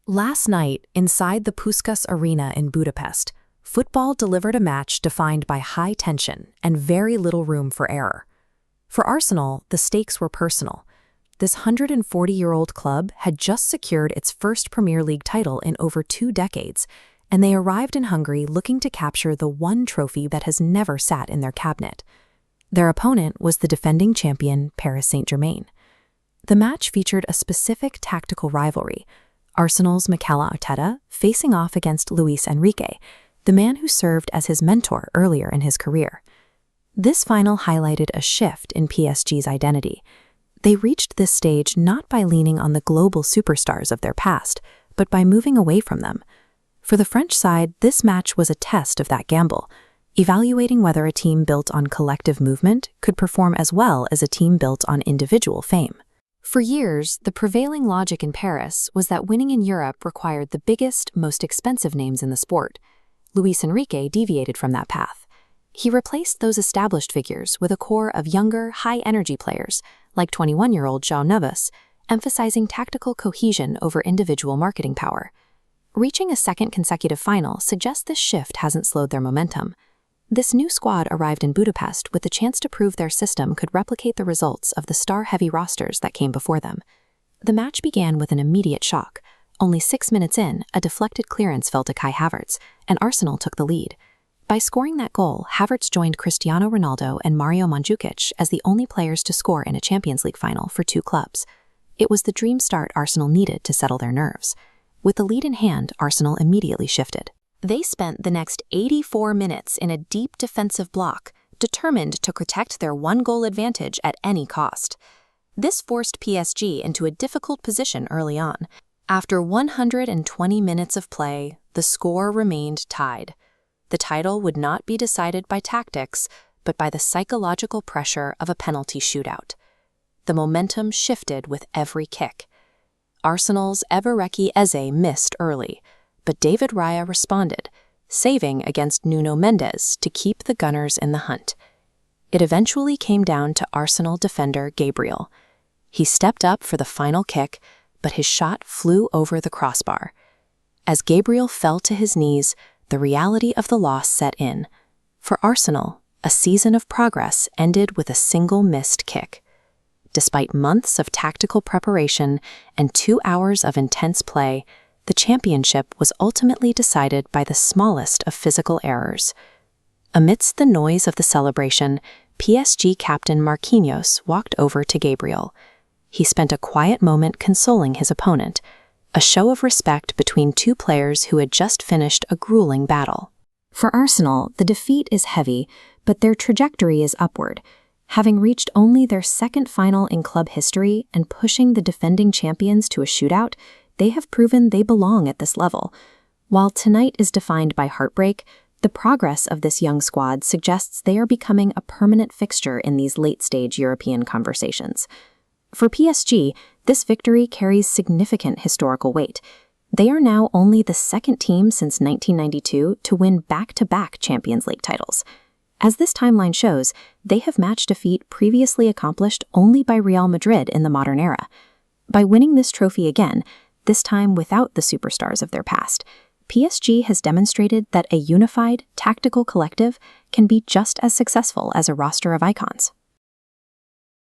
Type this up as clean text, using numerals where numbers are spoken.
Last night, inside the Puskás Arena in Budapest, football delivered a match defined by high tension and very little room for error. For Arsenal, the stakes were personal. This 140-year-old club had just secured its first Premier League title in over 2 decades, and they arrived in Hungary looking to capture the one trophy that has never sat in their cabinet. Their opponent was the defending champion Paris Saint-Germain. The match featured a specific tactical rivalry, Arsenal's Mikel Arteta facing off against Luis Enrique, the man who served as his mentor earlier in his career. This final highlighted a shift in PSG's identity. They reached this stage not by leaning on the global superstars of their past, but by moving away from them. For the French side, this match was a test of that gamble, evaluating whether a team built on collective movement could perform as well as a team built on individual fame. For years, the prevailing logic in Paris was that winning in Europe required the biggest, most expensive names in the sport. Luis Enrique deviated from that path. He replaced those established figures with a core of younger, high-energy players, like 21-year-old João Neves, emphasizing tactical cohesion over individual marketing power. Reaching a second consecutive final suggests this shift hasn't slowed their momentum. This new squad arrived in Budapest with the chance to prove their system could replicate the results of the star-heavy rosters that came before them. The match began with an immediate shock. Only 6 minutes in, a deflected clearance fell to Kai Havertz, and Arsenal took the lead. By scoring that goal, Havertz joined Cristiano Ronaldo and Mario Mandzukic as the only players to score in a Champions League final for 2 clubs. It was the dream start Arsenal needed to settle their nerves. With the lead in hand, Arsenal immediately shifted. They spent the next 84 minutes in a deep defensive block, determined to protect their 1-goal advantage at any cost. This forced PSG into a difficult position early on. After 120 minutes of play, the score remained tied. The title would not be decided by tactics, but by the psychological pressure of a penalty shootout. The momentum shifted with every kick. Arsenal's Eberechi Eze missed early, but David Raya responded, saving against Nuno Mendes to keep the Gunners in the hunt. It eventually came down to Arsenal defender Gabriel. He stepped up for the final kick, but his shot flew over the crossbar. As Gabriel fell to his knees, the reality of the loss set in. For Arsenal, a season of progress ended with a single missed kick. Despite months of tactical preparation and 2 hours of intense play, the championship was ultimately decided by the smallest of physical errors. Amidst the noise of the celebration, PSG captain Marquinhos walked over to Gabriel. He spent a quiet moment consoling his opponent, a show of respect between 2 players who had just finished a grueling battle. For Arsenal, the defeat is heavy, but their trajectory is upward. Having reached only their 2nd final in club history and pushing the defending champions to a shootout, they have proven they belong at this level. While tonight is defined by heartbreak, the progress of this young squad suggests they are becoming a permanent fixture in these late-stage European conversations. For PSG, this victory carries significant historical weight. They are now only the 2nd team since 1992 to win back-to-back Champions League titles. As this timeline shows, they have matched a feat previously accomplished only by Real Madrid in the modern era. By winning this trophy again, this time without the superstars of their past, PSG has demonstrated that a unified, tactical collective can be just as successful as a roster of icons.